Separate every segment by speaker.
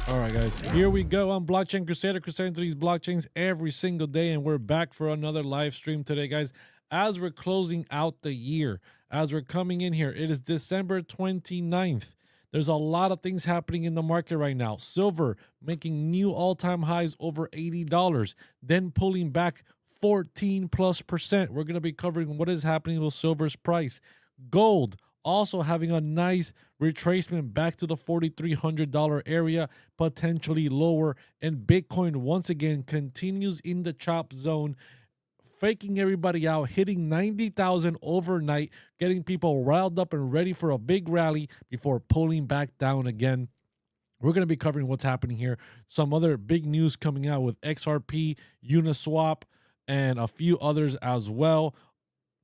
Speaker 1: All right, guys, here we go on Blockchain Crusader, crusading through these blockchains every single day, and we're back for another live stream today, guys. As we're closing out the year, as we're coming in here, it is December 29th. There's a lot of things happening in the market right now. Silver making new all-time highs over $80, then pulling back 14+%. We're going to be covering what is happening with silver's price. Gold also having a nice retracement back to the $4,300 area, potentially lower. And Bitcoin once again continues in the chop zone, faking everybody out, hitting 90,000 overnight, getting people riled up and ready for a big rally before pulling back down again. We're going to be covering what's happening here. Some other big news coming out with XRP, Uniswap, and a few others as well.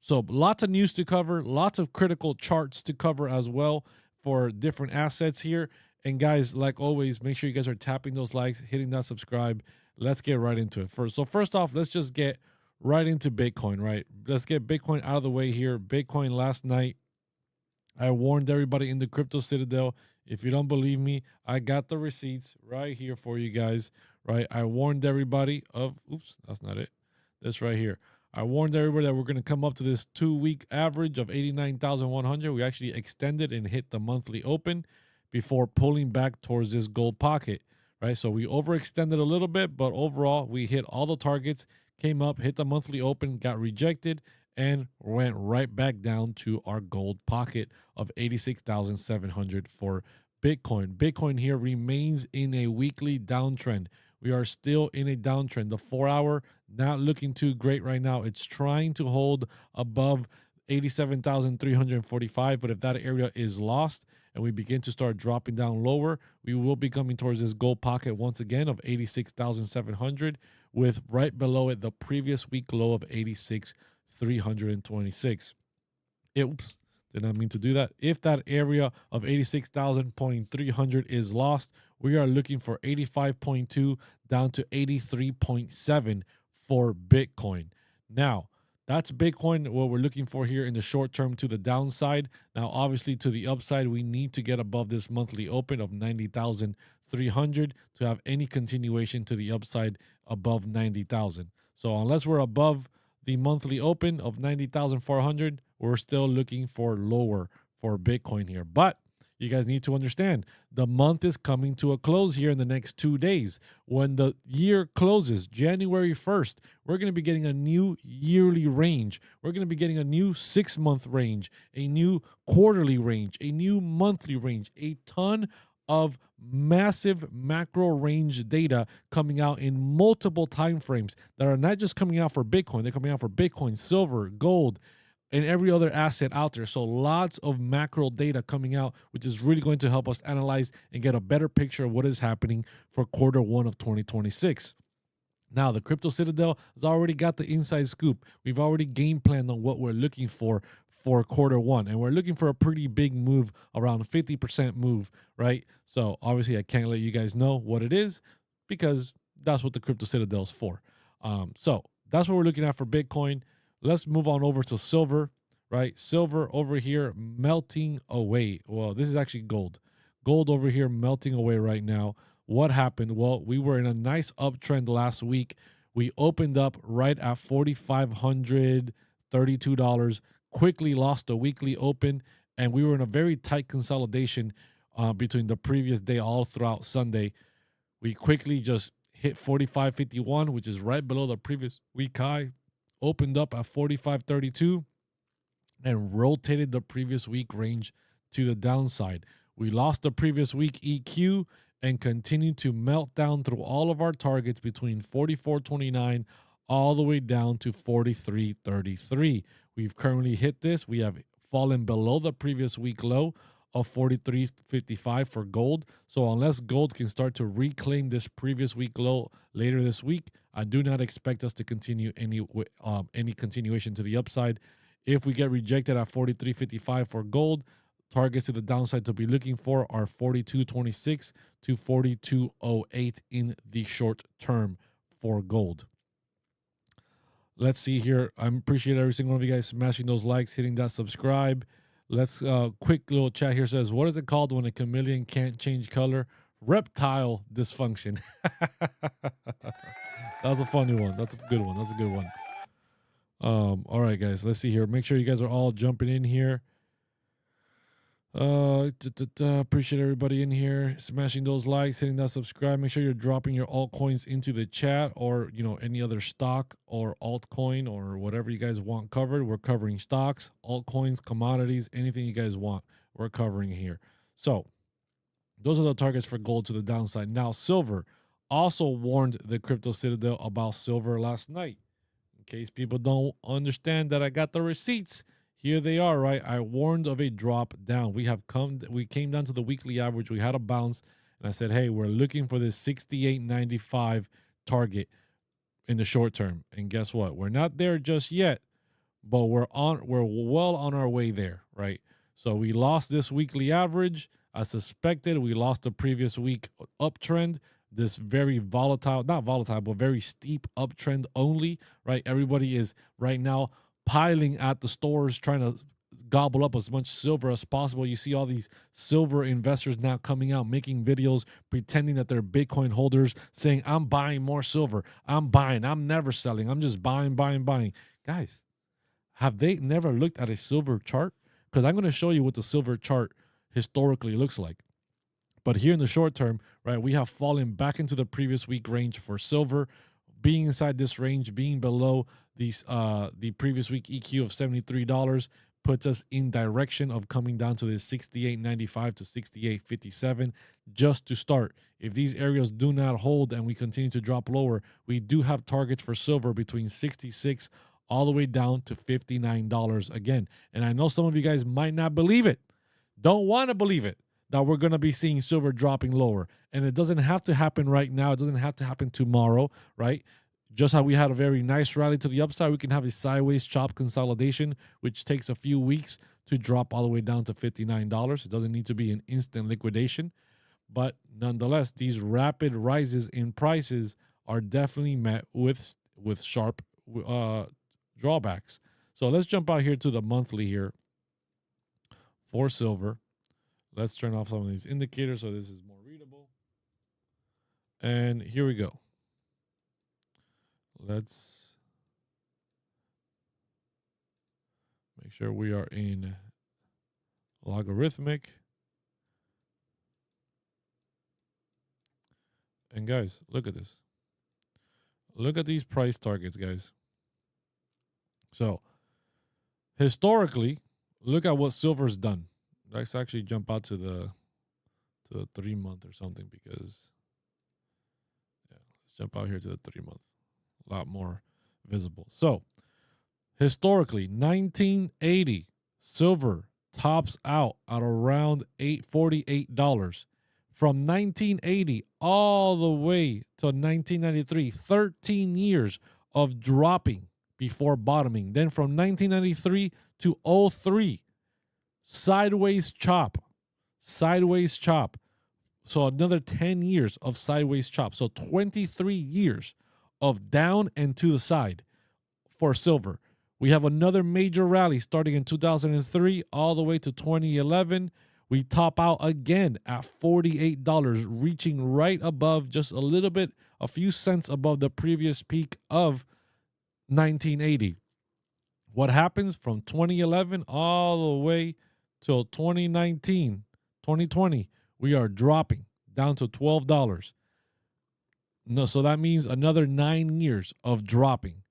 Speaker 1: So lots of news to cover, lots of critical charts to cover as well for different assets here. And guys, like always, make sure you guys are tapping those likes, hitting that subscribe. Let's get right into it. First off, let's just get right into Bitcoin, right? Let's get Bitcoin out of the way here. Bitcoin last night, I warned everybody in the Crypto Citadel. If you don't believe me, I got the receipts right here for you guys, right? I warned everybody of, oops, that's not it. This right here. I warned everybody that we're going to come up to this 2-week average of 89,100. We actually extended and hit the monthly open before pulling back towards this gold pocket, right? So we overextended a little bit, but overall we hit all the targets, came up, hit the monthly open, got rejected, and went right back down to our gold pocket of 86,700 for Bitcoin. Bitcoin here remains in a weekly downtrend. We are still in a downtrend. The 4-hour not looking too great right now. It's trying to hold above 87,345, but if that area is lost and we begin to start dropping down lower, we will be coming towards this gold pocket once again of 86,700, with right below it the previous week low of 86,326. Oops, did not mean to do that. If that area of 86,300 is lost, we are looking for 85.2 down to 83.7 for Bitcoin. Now, that's Bitcoin, what we're looking for here in the short term to the downside. Now, obviously, to the upside, we need to get above this monthly open of 90,300 to have any continuation to the upside above 90,000. So unless we're above the monthly open of 90,400, we're still looking for lower for Bitcoin here. But you guys need to understand, the month is coming to a close here in the next 2 days. When the year closes, January 1st, we're going to be getting a new yearly range. We're going to be getting a new 6-month range, a new quarterly range, a new monthly range, a ton of massive macro range data coming out in multiple time frames that are not just coming out for Bitcoin. They're coming out for Bitcoin, silver, gold, and every other asset out there. So lots of macro data coming out, which is really going to help us analyze and get a better picture of what is happening for Q1 of 2026. Now, the Crypto Citadel has already got the inside scoop. We've already game planned on what we're looking for Q1, and we're looking for a pretty big move, around a 50% move, right? So obviously I can't let you guys know what it is because that's what the Crypto Citadel is for. So that's what we're looking at for Bitcoin. Let's move on over to silver, right? Silver over here melting away. Well, this is actually gold. Gold over here melting away right now. What happened? Well, we were in a nice uptrend last week. We opened up right at $4,532, quickly lost the weekly open, and we were in a very tight consolidation between the previous day all throughout Sunday. We quickly just hit 45.51, which is right below the previous week high. Opened up at 45.32 and rotated the previous week range to the downside. We lost the previous week EQ and continued to melt down through all of our targets between 44.29 all the way down to 43.33. We've currently hit this. We have fallen below the previous week low of 43.55 for gold. So unless gold can start to reclaim this previous week low later this week, I do not expect us to continue any continuation to the upside. If we get rejected at 43.55 for gold, targets to the downside to be looking for are 42.26 to 42.08 in the short term for gold. Let's see here. I appreciate every single one of you guys smashing those likes, hitting that subscribe. Let's quick little chat here says, what is it called when a chameleon can't change color? reptile dysfunction. That was a funny one. That's a good one. That's a good one. All right, guys, let's see here. Make sure you guys are all jumping in here. Appreciate everybody in here, smashing those likes, hitting that subscribe. Make sure you're dropping your altcoins into the chat, or any other stock or altcoin or whatever you guys want covered. We're covering stocks, altcoins, commodities, anything you guys want, we're covering here. So those are the targets for gold to the downside. Now, silver, also warned the Crypto Citadel about silver last night. In case people don't understand that I got the receipts, here they are, right? I warned of a drop down. We came down to the weekly average. We had a bounce, and I said, hey, we're looking for this 68.95 target in the short term. And guess what? We're not there just yet, but we're well on our way there, right? So we lost this weekly average. I suspected we lost the previous week uptrend, this very volatile, not volatile, but very steep uptrend only, right? Everybody is right now piling at the stores, trying to gobble up as much silver as possible. You see all these silver investors now coming out, making videos, pretending that they're Bitcoin holders, saying, I'm buying more silver. I'm buying. I'm never selling. I'm just buying. Guys, have they never looked at a silver chart? Because I'm going to show you what the silver chart historically looks like. But here in the short term, right, we have fallen back into the previous week range for silver. Being inside this range, being below the previous week EQ of $73 puts us in direction of coming down to this 68.95 to 68.57 just to start. If these areas do not hold and we continue to drop lower, we do have targets for silver between 66 all the way down to $59 again. And I know some of you guys might not believe it, don't want to believe it, that we're going to be seeing silver dropping lower. And it doesn't have to happen right now. It doesn't have to happen tomorrow, right? Just how we had a very nice rally to the upside, we can have a sideways chop consolidation, which takes a few weeks to drop all the way down to $59. It doesn't need to be an instant liquidation. But nonetheless, these rapid rises in prices are definitely met with sharp drawbacks. So let's jump out here to the monthly here for silver. Let's turn off some of these indicators so this is more readable. And here we go. Let's make sure we are in logarithmic. And guys, look at this. Look at these price targets, guys. So historically, look at what silver's done. Let's actually jump out to the 3 month or something, because let's jump out here to the 3 month. A lot more visible. So historically, 1980 silver tops out at around $48. From 1980 all the way to 1993, 13 years of dropping before bottoming. Then from 1993 to 03, sideways chop. So another 10 years of sideways chop. So 23 years of down and to the side for silver. We have another major rally starting in 2003 all the way to 2011. We top out again at $48, reaching right above, just a little bit, a few cents above the previous peak of 1980. What happens from 2011 all the way till 2019, 2020, we are dropping down to $12. No, so that means another 9 years of dropping.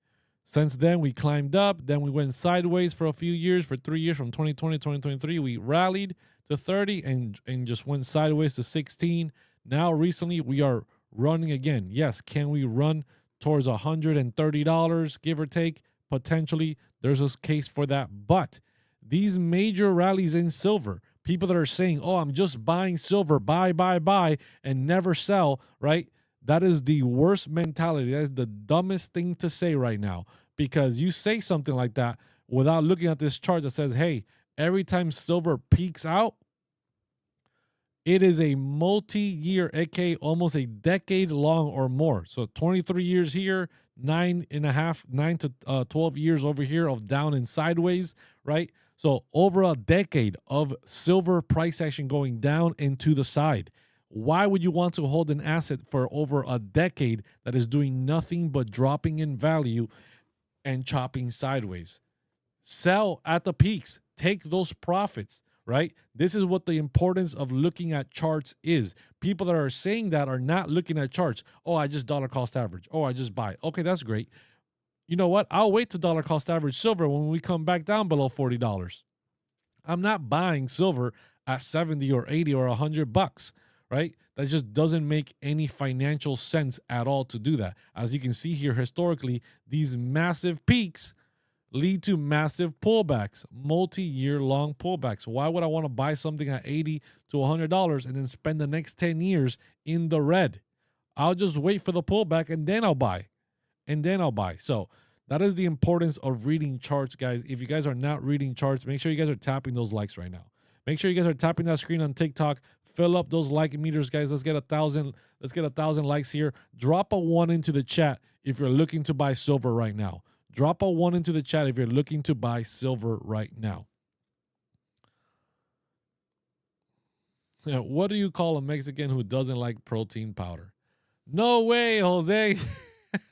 Speaker 1: Since then, we climbed up. Then we went sideways for a few years, for 3 years, from 2020 to 2023. We rallied to 30 and just went sideways to 16. Now, recently, we are running again. Yes, can we run towards $130, give or take? Potentially, there's a case for that. But these major rallies in silver, people that are saying, oh, I'm just buying silver, buy, and never sell, right? That is the worst mentality. That is the dumbest thing to say right now, because you say something like that without looking at this chart that says, hey, every time silver peaks out, it is a multi-year, aka almost a decade long or more. So 23 years here, 9 to 12 years over here of down and sideways, right? So over a decade of silver price action going down and to the side. Why would you want to hold an asset for over a decade that is doing nothing but dropping in value and chopping sideways? Sell at the peaks, take those profits, right? This is what the importance of looking at charts is. People that are saying that are not looking at charts. Oh, I just dollar cost average. Oh, I just buy. Okay, that's great. You know what? I'll wait to dollar cost average silver when we come back down below $40. I'm not buying silver at 70 or 80 or $100, right? That just doesn't make any financial sense at all to do that. As you can see here, historically, these massive peaks lead to massive pullbacks, multi-year long pullbacks. Why would I want to buy something at $80 to $100 and then spend the next 10 years in the red? I'll just wait for the pullback and then I'll buy. So that is the importance of reading charts, guys. If you guys are not reading charts, make sure you guys are tapping those likes right now. Make sure you guys are tapping that screen on TikTok. Fill up those like meters, guys. Let's get 1,000. Let's get 1,000 likes here. Drop a 1 into the chat if you're looking to buy silver right now. Drop a 1 into the chat if you're looking to buy silver right now. Yeah, what do you call a Mexican who doesn't like protein powder? No way, Jose.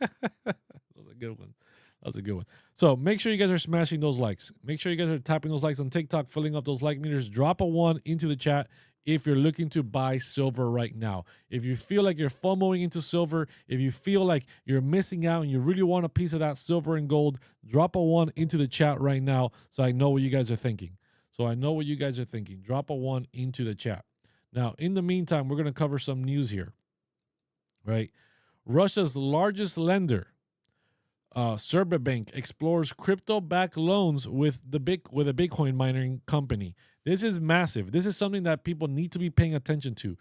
Speaker 1: That was a good one. That's a good one. So make sure you guys are smashing those likes. Make sure you guys are tapping those likes on TikTok, filling up those like meters. Drop a 1 into the chat if you're looking to buy silver right now. If you feel like you're FOMOing into silver, if you feel like you're missing out and you really want a piece of that silver and gold, drop a 1 into the chat right now so I know what you guys are thinking. Drop a 1 into the chat. Now, in the meantime, we're going to cover some news here, right? Russia's largest lender, Bank, explores crypto-backed loans with a Bitcoin mining company. This is massive. This is something that people need to be paying attention to.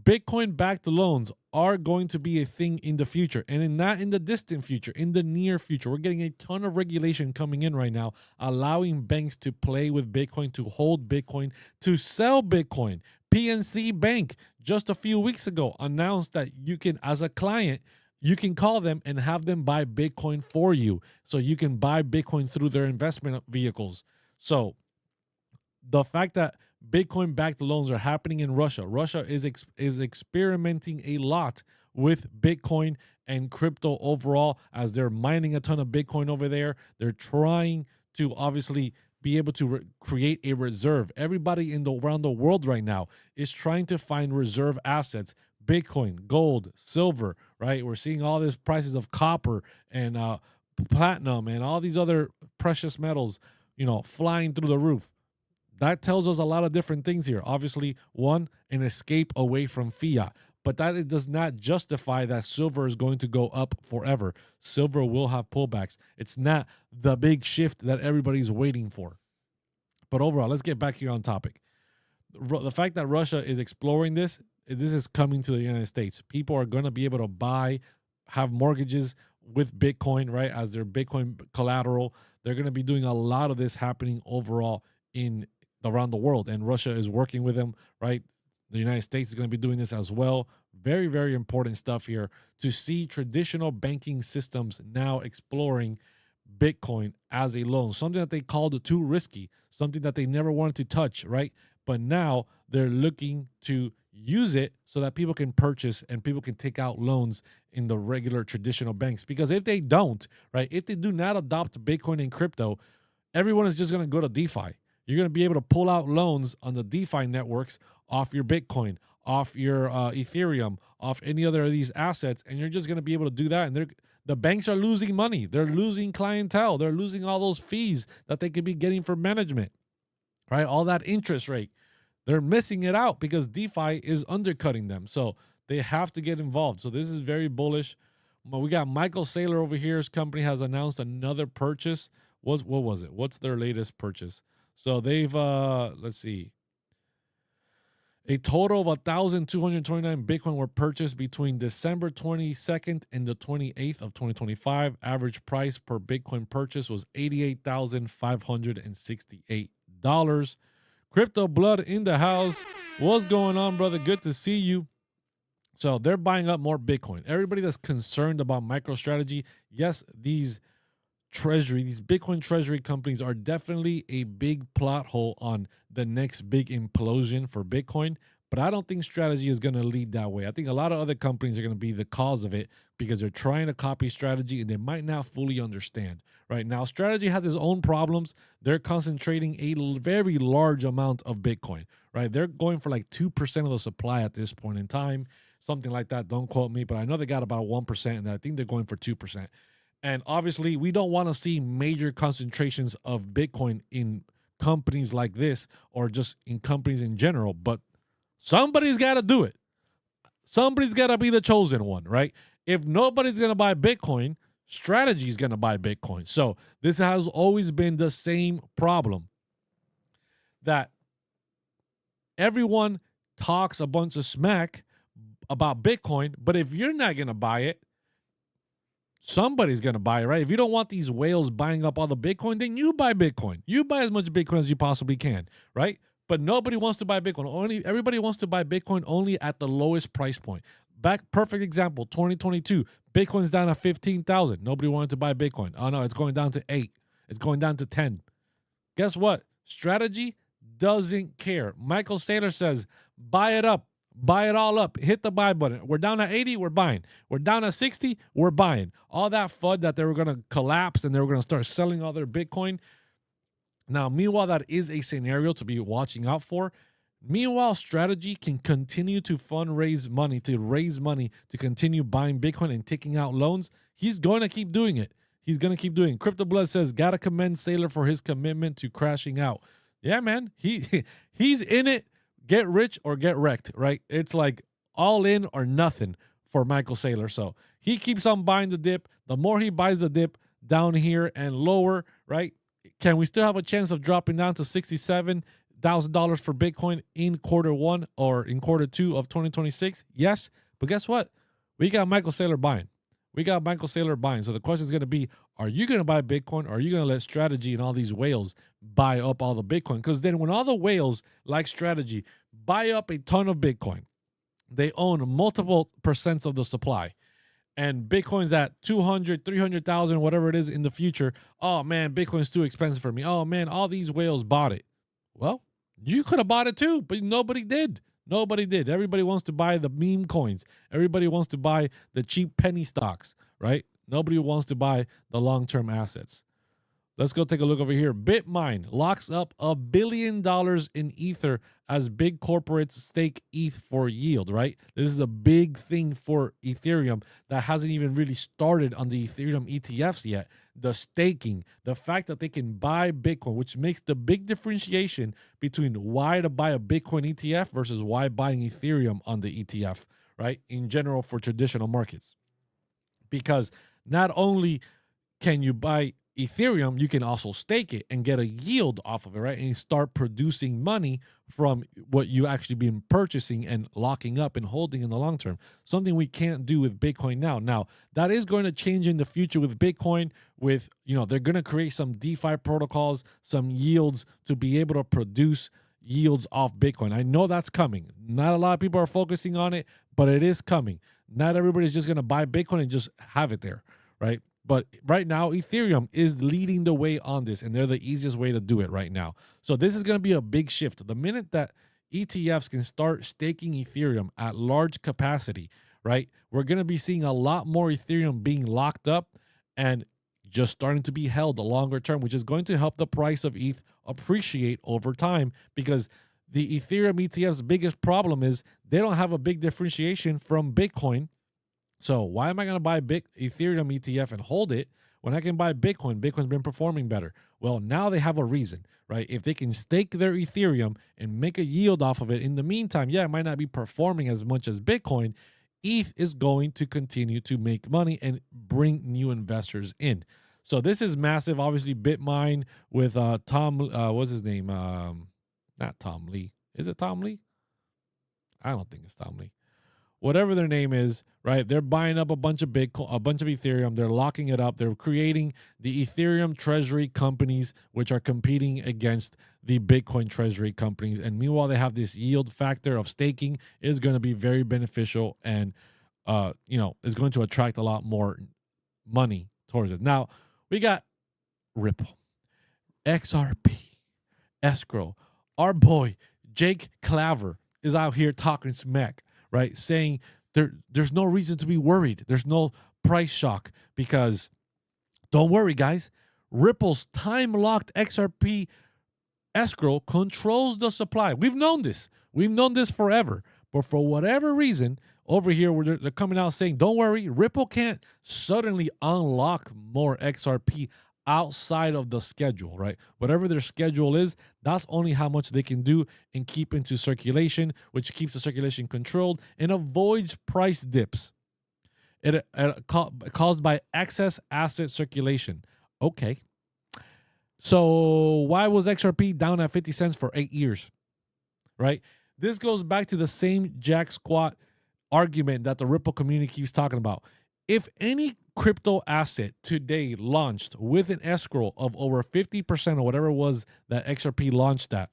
Speaker 1: Bitcoin-backed loans are going to be a thing in the future, and not in the distant future, in the near future. We're getting a ton of regulation coming in right now, allowing banks to play with Bitcoin, to hold Bitcoin, to sell Bitcoin. PNC Bank, just a few weeks ago, announced that you can, as a client, you can call them and have them buy Bitcoin for you. So you can buy Bitcoin through their investment vehicles. So the fact that Bitcoin-backed loans are happening in Russia. Russia is experimenting a lot with Bitcoin and crypto overall, as they're mining a ton of Bitcoin over there. They're trying to obviously be able to create a reserve. Everybody around the world right now is trying to find reserve assets. Bitcoin, gold, silver, right? We're seeing all these prices of copper and platinum and all these other precious metals, flying through the roof. That tells us a lot of different things here. Obviously, one, an escape away from fiat. But that it does not justify that silver is going to go up forever. Silver will have pullbacks. It's not the big shift that everybody's waiting for. But overall, let's get back here on topic. The fact that Russia is exploring this is coming to the United States. People are going to be able to have mortgages with Bitcoin, right, as their Bitcoin collateral. They're going to be doing a lot of this happening overall around the world, and Russia is working with them, right? The United States is going to be doing this as well. Very, very important stuff here to see traditional banking systems now exploring Bitcoin as a loan, something that they called too risky, something that they never wanted to touch, right? But now they're looking to use it so that people can purchase and people can take out loans in the regular traditional banks. Because if they don't, right, if they do not adopt Bitcoin and crypto, everyone is just going to go to DeFi. You're going to be able to pull out loans on the DeFi networks off your Bitcoin, off your Ethereum, off any other of these assets, and you're just going to be able to do that. And the banks are losing money. They're losing clientele. They're losing all those fees that they could be getting for management, right? All that interest rate. They're missing it out because DeFi is undercutting them. So they have to get involved. So this is very bullish. We got Michael Saylor over here. His company has announced another purchase. What was it? What's their latest purchase? So they've, let's see. A total of 1,229 Bitcoin were purchased between December 22nd and the 28th of 2025. Average price per Bitcoin purchase was $88,568. Crypto Blood in the house. What's going on, brother? Good to see you. So they're buying up more Bitcoin. Everybody that's concerned about MicroStrategy, yes, these Bitcoin treasury companies are definitely a big plot hole on the next big implosion for Bitcoin. But I don't think strategy is going to lead that way. I think a lot of other companies are going to be the cause of it because they're trying to copy strategy and they might not fully understand. Right now, strategy has its own problems. They're concentrating a very large amount of Bitcoin. Right, they're going for like 2% of the supply at this point in time, something like that. Don't quote me, but I know they got about 1%, and I think they're going for 2%. And obviously, we don't want to see major concentrations of Bitcoin in companies like this or just in companies in general. But somebody's got to do it. Somebody's got to be the chosen one, right? If nobody's going to buy Bitcoin, strategy is going to buy Bitcoin. So this has always been the same problem that everyone talks a bunch of smack about Bitcoin, but if you're not going to buy it, somebody's going to buy it, right? If you don't want these whales buying up all the Bitcoin, then you buy Bitcoin. You buy as much Bitcoin as you possibly can, right? But nobody wants to buy Bitcoin. Everybody wants to buy Bitcoin only at the lowest price point. Perfect example, 2022, Bitcoin's down at 15,000. Nobody wanted to buy Bitcoin. Oh no, it's going down to 8. It's going down to 10. Guess what? Strategy doesn't care. Michael Saylor says, buy it up. Buy it all up. Hit the buy button. We're down at 80, we're buying. We're down at 60, we're buying. All that FUD that they were going to collapse and they were going to start selling all their Bitcoin. Now, meanwhile, that is a scenario to be watching out for. Meanwhile, strategy can continue to raise money to continue buying Bitcoin and taking out loans. He's going to keep doing it. He's going to keep doing it. Crypto Blood says, gotta commend Saylor for his commitment to crashing out. Yeah, man. He's in it. Get rich or get wrecked, right? It's like all in or nothing for Michael Saylor. So he keeps on buying the dip. The more he buys the dip down here and lower, right? Can we still have a chance of dropping down to $67,000 for Bitcoin in Q1 or in Q2 of 2026? Yes. But guess what? We got Michael Saylor buying. So the question is going to be, are you going to buy Bitcoin or are you going to let strategy and all these whales buy up all the Bitcoin? Because then when all the whales like strategy buy up a ton of Bitcoin, they own multiple % of the supply. And Bitcoin's at 200, 300,000, whatever it is in the future. Oh man, Bitcoin's too expensive for me. Oh man, all these whales bought it. Well, you could have bought it too, but nobody did. Nobody did. Everybody wants to buy the meme coins. Everybody wants to buy the cheap penny stocks, right? Nobody wants to buy the long-term assets. Let's go take a look over here. BitMine locks up $1 billion in Ether as big corporates stake ETH for yield, right? This is a big thing for Ethereum that hasn't even really started on the Ethereum ETFs yet. The staking, the fact that they can buy Bitcoin, which makes the big differentiation between why to buy a Bitcoin ETF versus why buying Ethereum on the ETF, right? In general for traditional markets. Because not only can you buy Ethereum, you can also stake it and get a yield off of it, right? And start producing money from what you actually been purchasing and locking up and holding in the long term. Something we can't do with Bitcoin now. Now, that is going to change in the future with Bitcoin. With, they're going to create some DeFi protocols, some yields to be able to produce yields off Bitcoin. I know that's coming. Not a lot of people are focusing on it, but it is coming. Not everybody's just going to buy Bitcoin and just have it there, right? But right now, Ethereum is leading the way on this, and they're the easiest way to do it right now. So this is going to be a big shift. The minute that ETFs can start staking Ethereum at large capacity, right, we're going to be seeing a lot more Ethereum being locked up and just starting to be held a longer term, which is going to help the price of ETH appreciate over time, because the Ethereum ETF's biggest problem is they don't have a big differentiation from Bitcoin. So why am I going to buy Ethereum ETF and hold it when I can buy Bitcoin? Bitcoin's been performing better. Well, now they have a reason, right? If they can stake their Ethereum and make a yield off of it, in the meantime, yeah, it might not be performing as much as Bitcoin. ETH is going to continue to make money and bring new investors in. So this is massive. Obviously, BitMine with Tom, what's his name? Not Tom Lee. Is it Tom Lee? I don't think it's Tom Lee. Whatever their name is, right? They're buying up a bunch of Bitcoin, a bunch of Ethereum. They're locking it up. They're creating the Ethereum treasury companies, which are competing against the Bitcoin treasury companies. And meanwhile, they have this yield factor of staking is going to be very beneficial and, is going to attract a lot more money towards it. Now, we got Ripple, XRP, Escrow, our boy, Jake Claver. is out here talking smack, right? Saying there's no reason to be worried. There's no price shock because don't worry, guys. Ripple's time-locked XRP escrow controls the supply. We've known this. We've known this forever. But for whatever reason, over here, where they're coming out saying, don't worry, Ripple can't suddenly unlock more XRP outside of the schedule, right? Whatever their schedule is, that's only how much they can do and keep into circulation, which keeps the circulation controlled and avoids price dips. Caused by excess asset circulation. Okay. So why was XRP down at 50 cents for 8 years, right? This goes back to the same jack squat argument that the Ripple community keeps talking about. If any crypto asset today launched with an escrow of over 50% or whatever it was that XRP launched at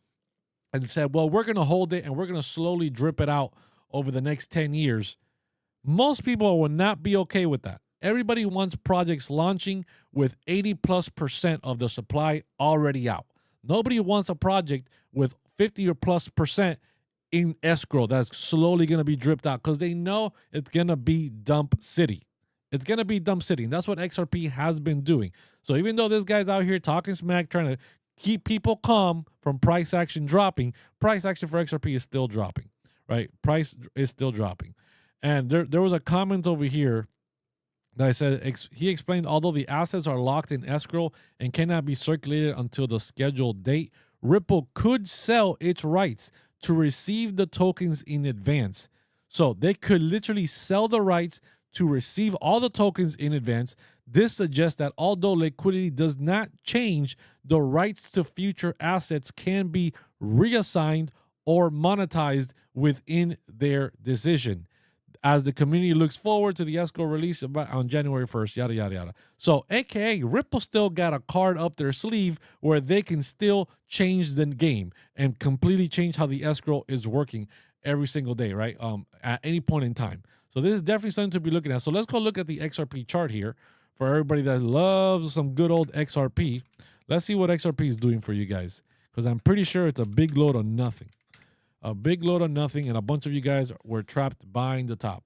Speaker 1: and said, well, we're going to hold it and we're going to slowly drip it out over the next 10 years, most people will not be okay with that. Everybody wants projects launching with 80+% of the supply already out. Nobody wants a project with 50 or plus percent in escrow that's slowly going to be dripped out because they know it's going to be dump city. It's going to be dump city. And that's what XRP has been doing. So even though this guy's out here talking smack, trying to keep people calm from price action dropping, price action for XRP is still dropping, right? Price is still dropping. And there was a comment over here that I said, he explained, although the assets are locked in escrow and cannot be circulated until the scheduled date, Ripple could sell its rights to receive the tokens in advance. So they could literally sell the rights to receive all the tokens in advance. This suggests that although liquidity does not change, the rights to future assets can be reassigned or monetized within their decision, as the community looks forward to the escrow release on January 1st, yada, yada, yada. So, AKA, Ripple still got a card up their sleeve where they can still change the game and completely change how the escrow is working every single day, right? At any point in time. So this is definitely something to be looking at. So let's go look at the XRP chart here for everybody that loves some good old XRP. Let's see what XRP is doing for you guys, because I'm pretty sure it's a big load of nothing. A big load of nothing, and a bunch of you guys were trapped buying the top.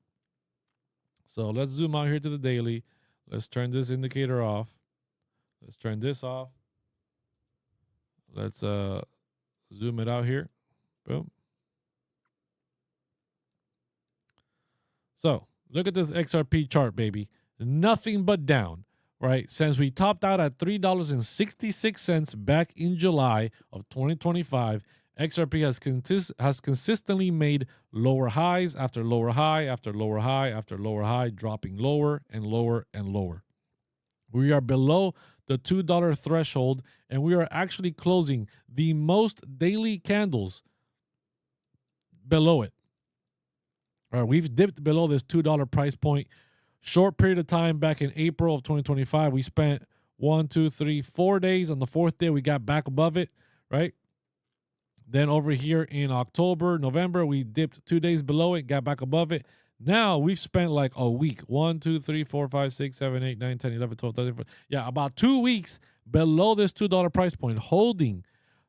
Speaker 1: So let's zoom out here to the daily. Let's turn this indicator off. Let's turn this off. Let's zoom it out here. Boom. So look at this XRP chart, baby. Nothing but down, right? Since we topped out at $3.66 back in July of 2025, XRP has consistently made lower highs after lower high after lower high after lower high, dropping lower and lower and lower. We are below the $2 threshold, and we are actually closing the most daily candles below it. All right, we've dipped below this $2 price point. Short period of time back in April of 2025, we spent 1, 2, 3, 4 days. On the fourth day, we got back above it, right? Then over here in October, November, we dipped 2 days below it, got back above it. Now we've spent like a week. 1, 2, 3, 4, 5, 6, 7, 8, 9, 10, 11, 12, 13, 14. Yeah, about 2 weeks below this $2 price point, holding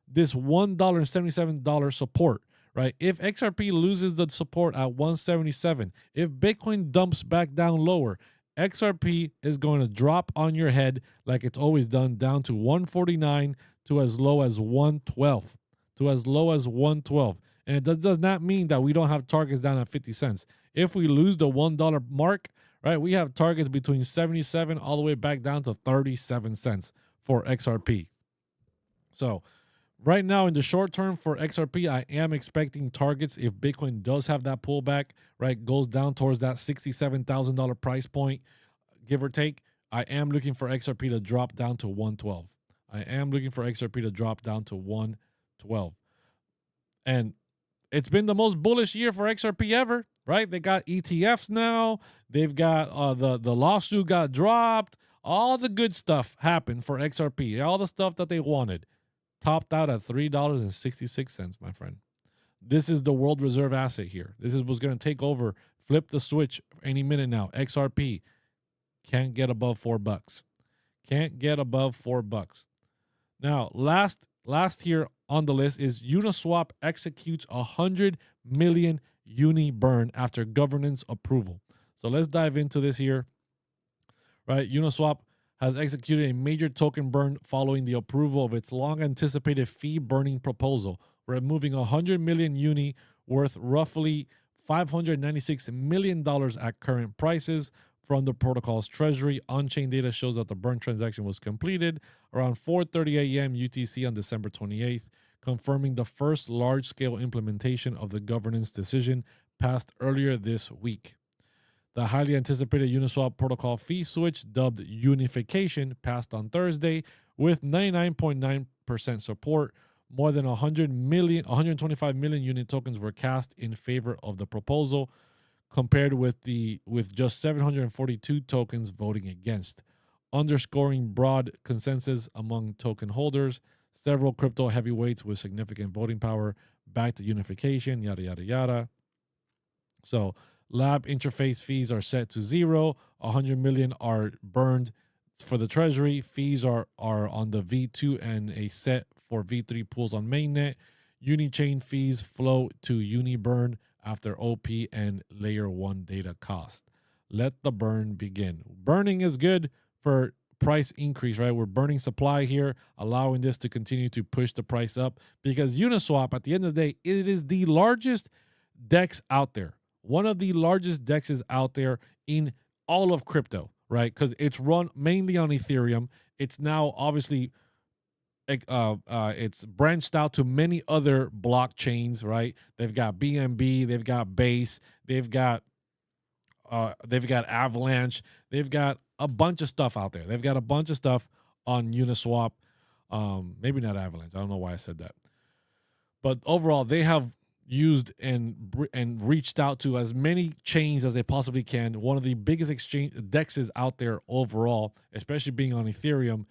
Speaker 1: this $1.77 support, right? If XRP loses the support at 177, if Bitcoin dumps back down lower, XRP is going to drop on your head like it's always done, down to 149 to as low as 112. To as low as 112. And it does not mean that we don't have targets down at 50 cents. If we lose the $1 mark, right, we have targets between 77 all the way back down to 37 cents for XRP. So right now in the short term for XRP, I am expecting targets if Bitcoin does have that pullback, right, goes down towards that $67,000 price point, give or take. I am looking for XRP to drop down to 112. I am looking for XRP to drop down to 112. And it's been the most bullish year for XRP ever, right? They got ETFs now. They've got the lawsuit got dropped. All the good stuff happened for XRP. All the stuff that they wanted. Topped out at $3.66, my friend. This is the world reserve asset here. This is what's going to take over, flip the switch any minute now. XRP can't get above $4. Can't get above $4. Now, last last here on the list is Uniswap executes 100 million uni burn after governance approval. So let's dive into this here. Right, Uniswap has executed a major token burn following the approval of its long-anticipated fee-burning proposal, removing 100 million uni worth roughly $596 million at current prices from the protocol's treasury. On-chain data shows that the burn transaction was completed around 4:30 a.m. UTC on December 28th, confirming the first large-scale implementation of the governance decision passed earlier this week. The highly anticipated Uniswap protocol fee switch, dubbed unification, passed on Thursday with 99.9% support. More than 125 million unit tokens were cast in favor of the proposal, compared with just 742 tokens voting against, underscoring broad consensus among token holders. Several crypto heavyweights with significant voting power backed the unification, yada yada yada. So lab interface fees are set to 0. 100 million are burned for the treasury. Fees are on the V2 and a set for V3 pools on mainnet. Unichain fees flow to Uniburn after OP and layer 1 data cost. Let the burn begin. Burning is good for price increase, right? We're burning supply here, allowing this to continue to push the price up, because Uniswap, at the end of the day, it is the largest DEX out there. One of the largest DEXs out there in all of crypto, right? Because it's run mainly on Ethereum. It's now obviously it's branched out to many other blockchains, right? They've got BNB, they've got Base, they've got Avalanche, they've got a bunch of stuff out there. They've got a bunch of stuff on Uniswap. Maybe not Avalanche. I don't know why I said that. But overall, they have used and reached out to as many chains as they possibly can. One of the biggest exchange DEXs out there overall, especially being on Ethereum.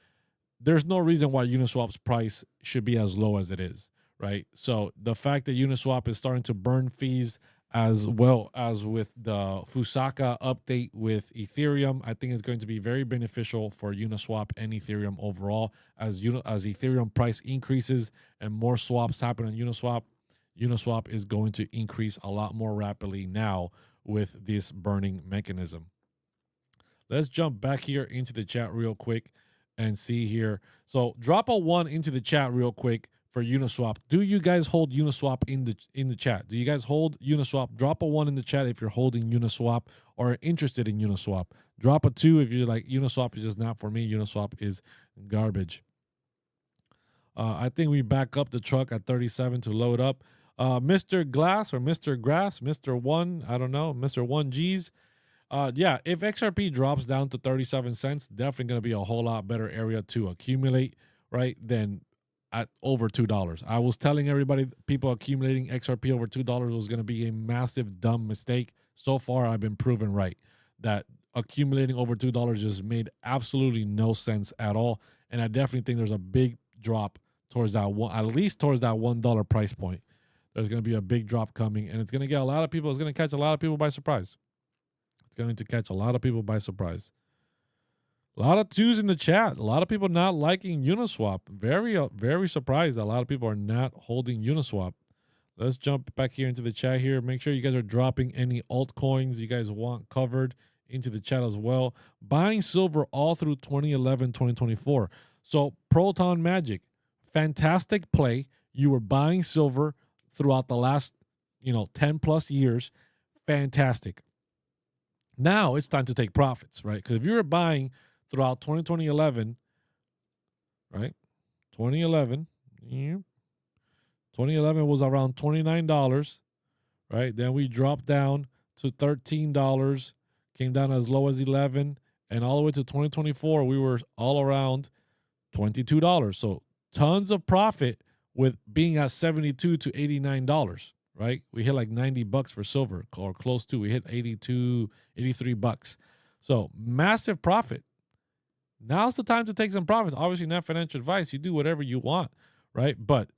Speaker 1: There's no reason why Uniswap's price should be as low as it is, right? So the fact that Uniswap is starting to burn fees, as well as with the Fusaka update with Ethereum, I think it's going to be very beneficial for Uniswap and Ethereum overall. As Ethereum price increases and more swaps happen on Uniswap, Uniswap is going to increase a lot more rapidly now with this burning mechanism. Let's jump back here into the chat real quick and see here. So drop a 1 into the chat real quick for Uniswap. Do you guys hold Uniswap in the chat? Do you guys hold Uniswap? Drop a 1 in the chat if you're holding Uniswap or interested in Uniswap. Drop a 2 if you're like, Uniswap is just not for me. Uniswap is garbage. I think we back up the truck at 37 to load up. Mr. Glass or Mr. Grass, Mr. 1, I don't know, Mr. 1Gs. Yeah, if XRP drops down to 37 cents, definitely going to be a whole lot better area to accumulate, right, than at over $2. I was telling everybody, people accumulating XRP over $2 was going to be a massive, dumb mistake. So far, I've been proven right that accumulating over $2 just made absolutely no sense at all. And I definitely think there's a big drop towards that one, at least towards that $1 price point. There's going to be a big drop coming, and it's going to get a lot of people, it's going to catch a lot of people by surprise. It's going to catch a lot of people by surprise. A lot of 2s in the chat. A lot of people not liking Uniswap. Very surprised that a lot of people are not holding Uniswap. Let's jump back here into the chat here. Make sure you guys are dropping any altcoins you guys want covered into the chat as well. Buying silver all through 2011, 2024. So Proton Magic, fantastic play. You were buying silver throughout the last, 10 plus years. Fantastic. Now it's time to take profits, right? Because if you were buying throughout 2011, right? 2011 was around $29, right? Then we dropped down to $13, came down as low as 11, and all the way to 2024, we were all around $22. So tons of profit with being at $72 to $89, right? We hit like $90 for silver, or close to. We hit 82, 83 bucks. So massive profit. Now's the time to take some profits. Obviously, not financial advice. You do whatever you want, right? But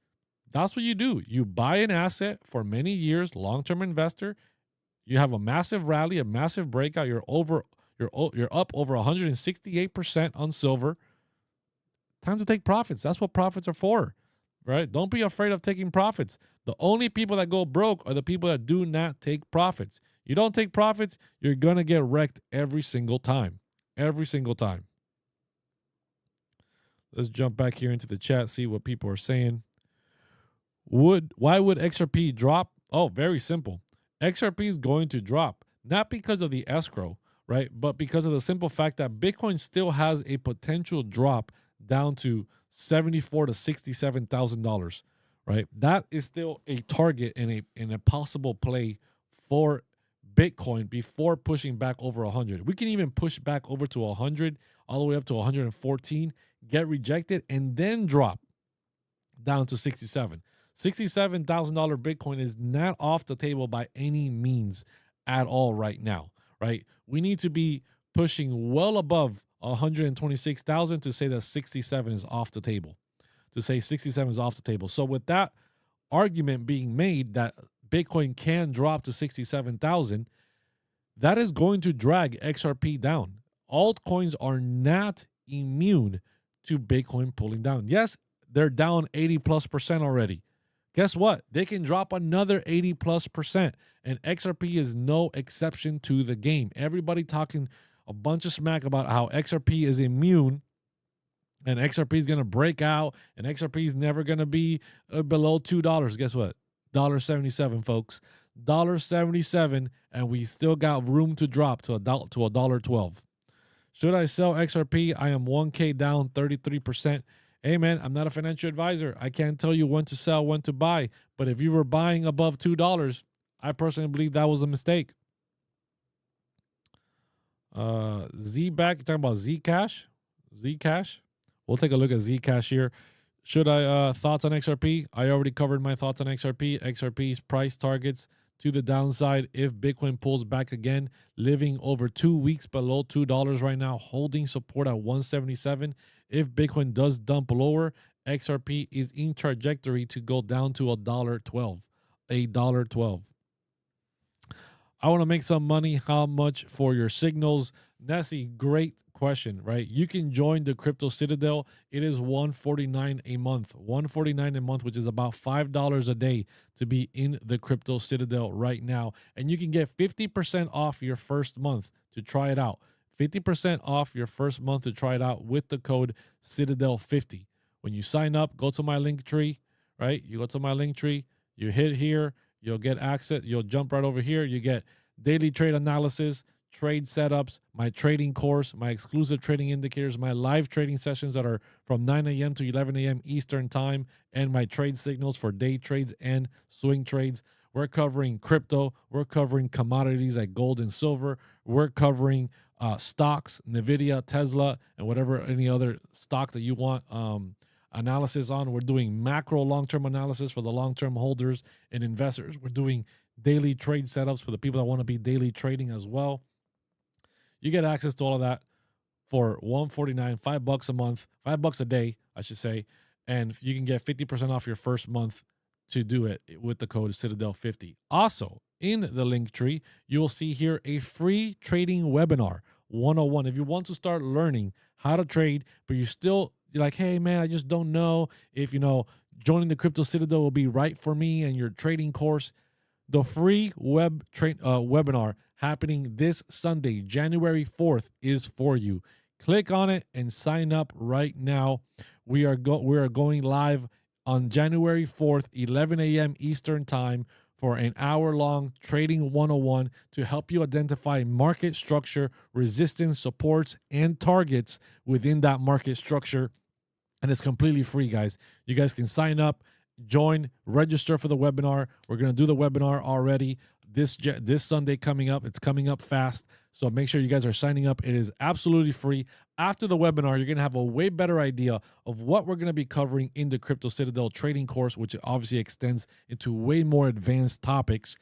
Speaker 1: that's what you do. You buy an asset for many years, long-term investor. You have a massive rally, a massive breakout. You're up over 168% on silver. Time to take profits. That's what profits are for. right? Don't be afraid of taking profits. The only people that go broke are the people that do not take profits. You don't take profits, you're going to get wrecked every single time. Every single time. Let's jump back here into the chat, see what people are saying. Why would XRP drop? Oh, very simple. XRP is going to drop, not because of the escrow, right? But because of the simple fact that Bitcoin still has a potential drop down to $74,000 to $67,000, right? That is still a target and a possible play for Bitcoin before pushing back over 100. We can even push back over to 100, all the way up to 114, get rejected, and then drop down to 67. $67,000 Bitcoin is not off the table by any means at all right now, right? We need to be pushing well above 126,000 to say that 67 is off the table. To say 67 is off the table. So with that argument being made that Bitcoin can drop to 67,000, that is going to drag XRP down. Altcoins are not immune to Bitcoin pulling down. Yes, they're down 80+% already. Guess what? They can drop another 80+%, and XRP is no exception to the game. Everybody talking a bunch of smack about how XRP is immune and XRP is going to break out and XRP is never going to be below $2. Guess what? $1.77, folks. $1.77, and we still got room to drop to $1.12. Should I sell XRP? I am 1K down, 33%. Hey, man, I'm not a financial advisor. I can't tell you when to sell, when to buy. But if you were buying above $2, I personally believe that was a mistake. Z-Back, you're talking about Zcash? Zcash? We'll take a look at Zcash here. Should I, thoughts on XRP? I already covered my thoughts on XRP. XRP's price targets to the downside if Bitcoin pulls back again, living over 2 weeks below $2 right now, holding support at 177. If Bitcoin does dump lower, XRP is in trajectory to go down to $1.12. $1.12. I want to make some money. How much for your signals? Nessie, great question, right? You can join the Crypto Citadel. It is $149 a month. $149 a month, which is about $5 a day to be in the Crypto Citadel right now. And you can get 50% off your first month to try it out. 50% off your first month to try it out with the code Citadel50. When you sign up, go to my link tree, right? You go to my link tree, you hit here, you'll get access. You'll jump right over here. You get daily trade analysis, trade setups, my trading course, my exclusive trading indicators, my live trading sessions that are from 9 a.m. to 11 a.m. Eastern time, and my trade signals for day trades and swing trades. We're covering crypto. We're covering commodities like gold and silver. We're covering stocks, NVIDIA, Tesla, and whatever any other stock that you want analysis on. We're doing macro long-term analysis for the long-term holders and investors. We're doing daily trade setups for the people that want to be daily trading as well. You get access to all of that for $149, $5 a month, $5 a day, I should say. And you can get 50% off your first month to do it with the code Citadel50. Also, in the link tree, you'll see here a free trading webinar 101. If you want to start learning how to trade, but you're like, hey, man, I just don't know if, joining the Crypto Citadel will be right for me and your trading course. The free webinar happening this Sunday, January 4th, is for you. Click on it and sign up right now. We are going live on January 4th, 11 a.m. Eastern time for an hour-long trading 101 to help you identify market structure, resistance, supports, and targets within that market structure. And it's completely free, guys. You guys can sign up, join, register for the webinar. We're going to do the webinar already this Sunday coming up. It's coming up fast. So make sure you guys are signing up. It is absolutely free. After the webinar, you're going to have a way better idea of what we're going to be covering in the Crypto Citadel trading course, which obviously extends into way more advanced topics.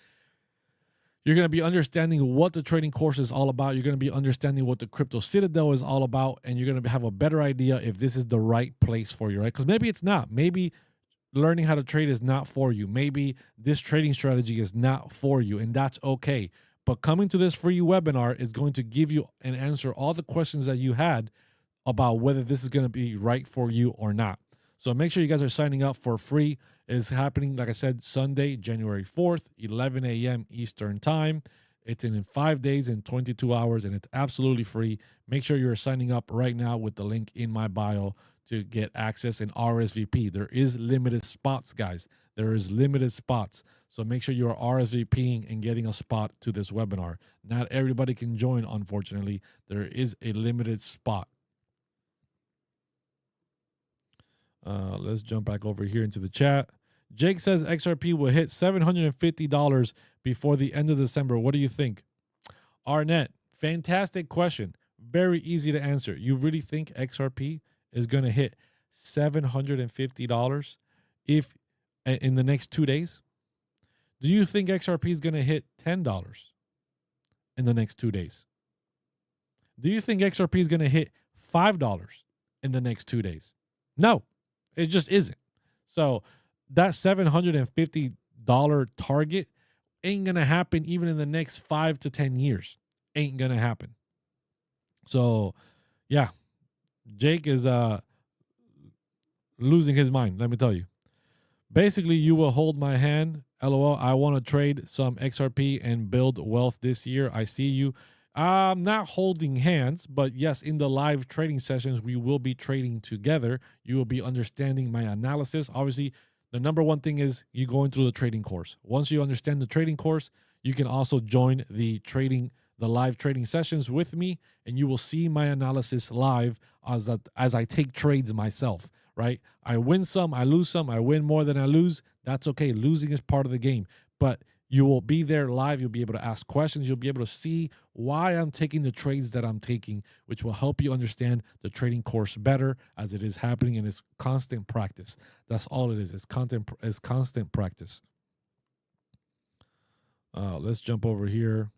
Speaker 1: You're going to be understanding what the trading course is all about. You're going to be understanding what the Crypto Citadel is all about, and you're going to have a better idea if this is the right place for you, right? Because maybe it's not. Maybe learning how to trade is not for you. Maybe this trading strategy is not for you, and that's okay. But coming to this free webinar is going to give you and answer all the questions that you had about whether this is going to be right for you or not. So make sure you guys are signing up for free. It's happening, like I said, Sunday, January 4th, 11 a.m. Eastern time. It's in 5 days and 22 hours, and it's absolutely free. Make sure you're signing up right now with the link in my bio to get access and RSVP. There is limited spots, guys. There is limited spots. So make sure you're RSVPing and getting a spot to this webinar. Not everybody can join, unfortunately. There is a limited spot. Let's jump back over here into the chat. Jake says XRP will hit $750 before the end of December. What do you think? Arnett, fantastic question. Very easy to answer. You really think XRP is going to hit $750 if in the next 2 days? Do you think XRP is going to hit $10 in the next 2 days? Do you think XRP is going to hit $5 in the next 2 days? No, it just isn't. So that $750 target ain't going to happen even in the next 5 to 10 years. Ain't going to happen. So, yeah, Jake is losing his mind, let me tell you. Basically, you will hold my hand. LOL, I want to trade some XRP and build wealth this year. I see you. I'm not holding hands, but yes, in the live trading sessions, we will be trading together. You will be understanding my analysis. Obviously, the number one thing is you going through the trading course. Once you understand the trading course, you can also join the live trading sessions with me, and you will see my analysis live as I take trades myself, right? I win some, I lose some, I win more than I lose. That's okay. Losing is part of the game, but you will be there live. You'll be able to ask questions. You'll be able to see why I'm taking the trades that I'm taking, which will help you understand the trading course better as it is happening, and it's constant practice. That's all it is. It's constant practice. Let's jump over here.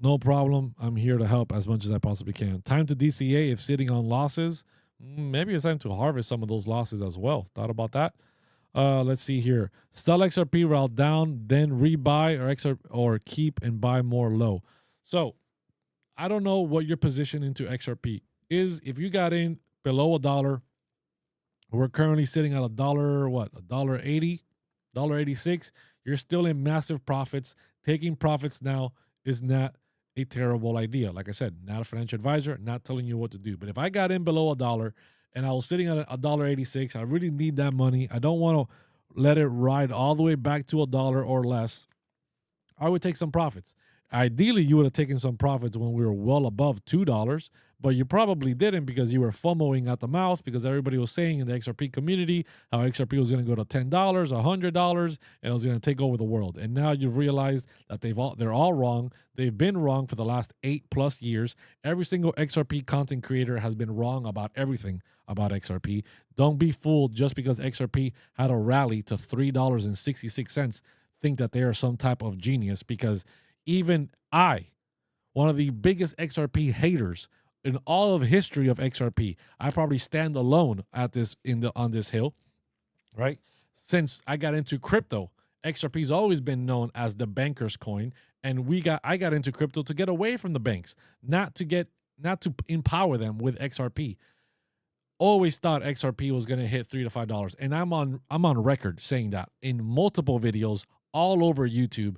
Speaker 1: No problem. I'm here to help as much as I possibly can. Time to DCA if sitting on losses. Maybe it's time to harvest some of those losses as well. Thought about that? Let's see here. Sell XRP while down, then rebuy or keep and buy more low. So I don't know what your position into XRP is. If you got in below $1, we're currently sitting at $1.80, $1.86. You're still in massive profits. Taking profits now is not a terrible idea. Like I said, not a financial advisor, not telling you what to do. But if I got in below $1 and I was sitting at $1.86, I really need that money. I don't want to let it ride all the way back to $1 or less. I would take some profits. Ideally, you would have taken some profits when we were well above $2, but you probably didn't because you were FOMOing at the mouth because everybody was saying in the XRP community how XRP was going to go to $10, $100, and it was going to take over the world. And now you've realized that they're all wrong. They've been wrong for the last 8+ years. Every single XRP content creator has been wrong about everything about XRP. Don't be fooled just because XRP had a rally to $3.66. Think that they are some type of genius, because even I, one of the biggest XRP haters in all of history of XRP, I probably stand alone at this on this hill, right? Since I got into crypto, XRP's always been known as the banker's coin, and I got into crypto to get away from the banks, not to empower them with XRP. Always thought XRP was going to hit $3 to $5, and I'm on record saying that in multiple videos all over YouTube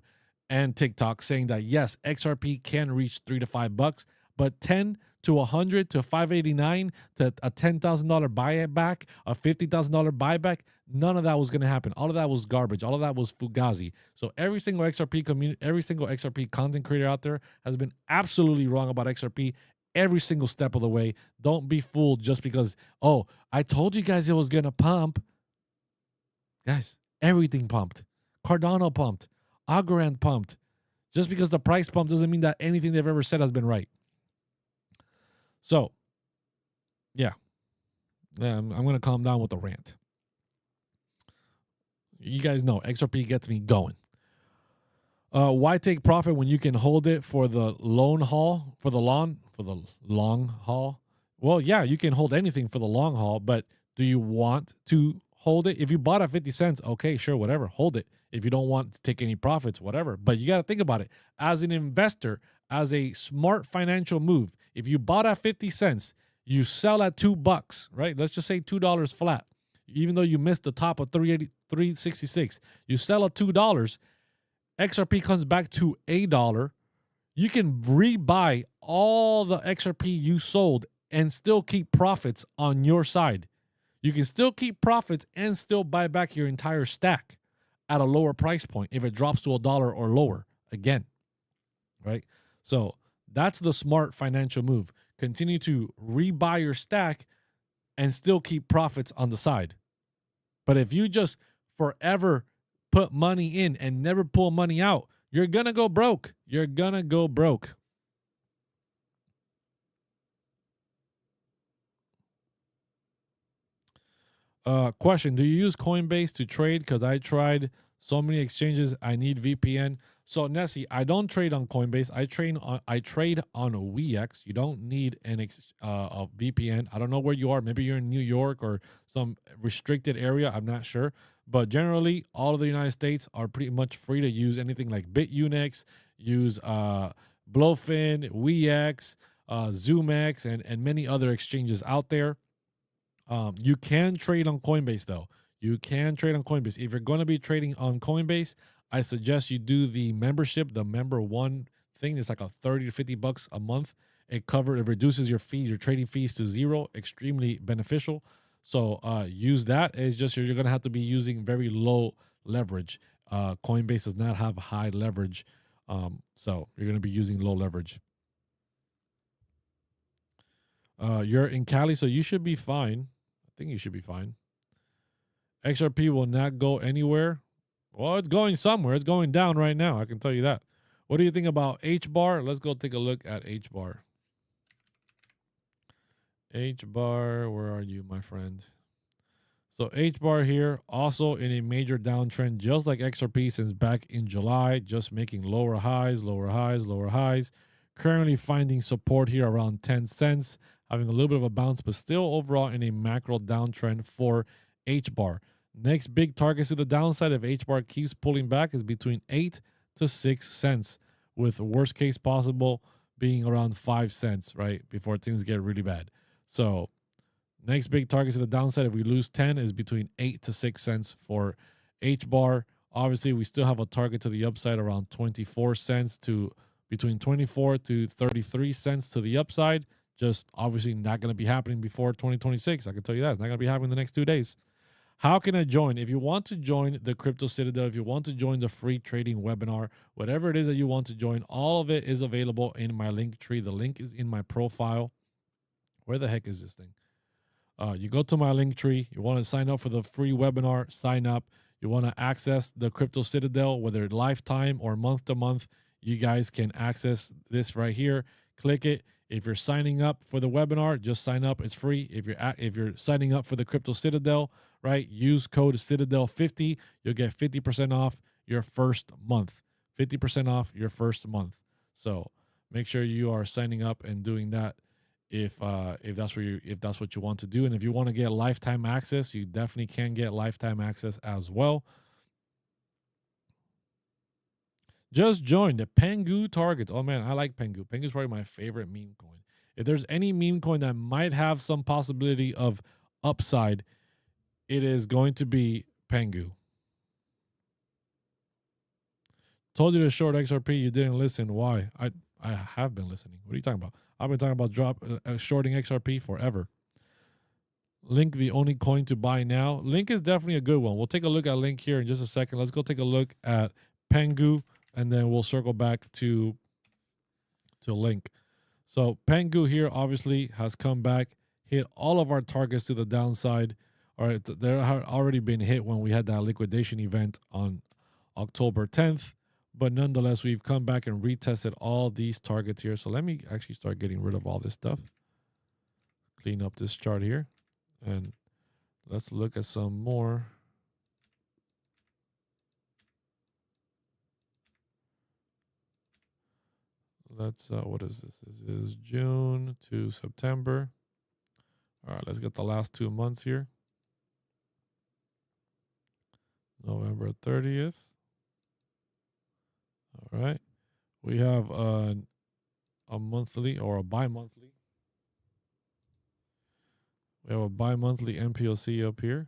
Speaker 1: and TikTok, saying that yes, XRP can reach $3 to $5, but 10 to 100 to 589 to a $10,000 buyback, a $50,000 buyback, none of that was going to happen. All of that was garbage. All of that was fugazi. So every single XRP community, every single XRP content creator out there has been absolutely wrong about XRP every single step of the way. Don't be fooled just because, oh, I told you guys it was going to pump. Guys, everything pumped. Cardano pumped. Algorand pumped. Just because the price pumped doesn't mean that anything they've ever said has been right. So, yeah. I'm going to calm down with the rant. You guys know XRP gets me going. Why take profit when you can hold it for the long haul? For the long haul? Well, yeah, you can hold anything for the long haul, but do you want to hold it? If you bought at 50 cents, okay, sure, whatever, hold it. If you don't want to take any profits, whatever. But you got to think about it. As an investor, as a smart financial move, if you bought at 50 cents, You sell at $2, right? Let's just say $2 flat. Even though you missed the top of 380, 366, you sell at $2. XRP comes back to $1. You can rebuy all the XRP you sold and still keep profits on your side. You can still keep profits and still buy back your entire stack at a lower price point if it drops to $1 or lower again, right? So that's the smart financial move. Continue to rebuy your stack and still keep profits on the side. But if you just forever put money in and never pull money out, you're going to go broke. You're going to go broke. Question: do you use Coinbase to trade? Because I tried so many exchanges. I need VPN. So Nessie, I don't trade on Coinbase. I trade on WEEX. You don't need a VPN. I don't know where you are. Maybe you're in New York or some restricted area. I'm not sure. But generally, all of the United States are pretty much free to use anything like BitUnix, use Blowfin, WEEX, ZoomX, and many other exchanges out there. You can trade on Coinbase, though. You can trade on Coinbase. If you're going to be trading on Coinbase, I suggest you do the membership, the member one thing. It's like a 30 to 50 bucks a month. It reduces your fees, your trading fees to zero. Extremely beneficial. So use that. It's just you're going to have to be using very low leverage. Coinbase does not have high leverage. So you're going to be using low leverage. You're in Cali, so you should be fine. I think you should be fine. XRP will not go anywhere. Well, it's going somewhere. It's going down right now. I can tell you that. What do you think about H-bar? Let's go take a look at H-bar. H-bar, where are you, my friend? So H-bar here, also in a major downtrend, just like XRP since back in July, just making lower highs, lower highs, lower highs. Currently finding support here around 10 cents, having a little bit of a bounce, but still overall in a macro downtrend for H-bar. Next big targets to the downside if H-bar keeps pulling back is between 8 to 6 cents, with worst case possible being around 5 cents, right, before things get really bad. So next big targets to the downside if we lose 10 is between 8 to 6 cents for H-bar. Obviously, we still have a target to the upside around 24 cents to between 24 to 33 cents to the upside. Just obviously not going to be happening before 2026. I can tell you that. It's not going to be happening the next 2 days. How can I join? If you want to join the Crypto Citadel, if you want to join the free trading webinar, whatever it is that you want to join, all of it is available in my link tree. The link is in my profile. Where the heck is this thing? You go to my link tree. You want to sign up for the free webinar, sign up. You want to access the Crypto Citadel, whether lifetime or month to month, you guys can access this right here. Click it. If you're signing up for the webinar, just sign up. It's free. If you're signing up for the Crypto Citadel, right, use code Citadel50. You'll get 50% off your first month. 50% off your first month. So make sure you are signing up and doing that if that's what you want to do. And if you want to get lifetime access, you definitely can get lifetime access as well. Just join the Pengu targets. Oh man, I like Pengu. Pengu is probably my favorite meme coin. If there's any meme coin that might have some possibility of upside, it is going to be Pengu. Told you to short XRP. You didn't listen. Why? I have been listening. What are you talking about? I've been talking about shorting XRP forever. Link, the only coin to buy now. Link is definitely a good one. We'll take a look at Link here in just a second. Let's go take a look at Pengu, and then we'll circle back to Link. So Pengu here obviously has come back, hit all of our targets to the downside. All right, there have already been hit when we had that liquidation event on October 10th. But nonetheless, we've come back and retested all these targets here. So let me actually start getting rid of all this stuff. Clean up this chart here. And let's look at some more. Let's, what is this? This is June to September. All right, let's get the last 2 months here. November 30th. All right. We have a monthly or a bi-monthly. We have a bi-monthly MPOC up here.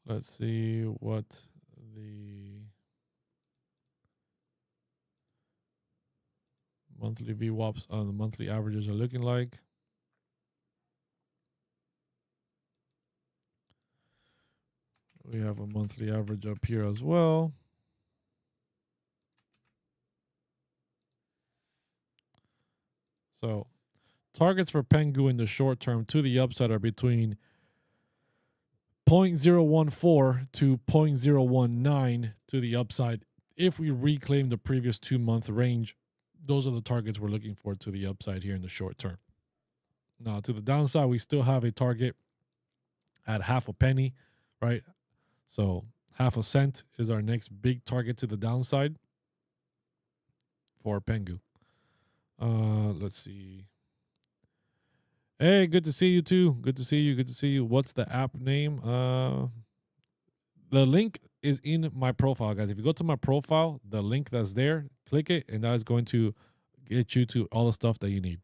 Speaker 1: Let's see what the monthly VWAPs on the monthly averages are looking like. We have a monthly average up here as well. So targets for Pengu in the short term to the upside are between 0.014 to 0.019 to the upside. If we reclaim the previous 2-month range, those are the targets we're looking for to the upside here in the short term. Now, to the downside, we still have a target at half a penny, right? So half a cent is our next big target to the downside for Pengu. Let's see. Hey, good to see you too. Good to see you. Good to see you. What's the app name? The link is in my profile, guys. If you go to my profile, the link that's there, click it, and that is going to get you to all the stuff that you need.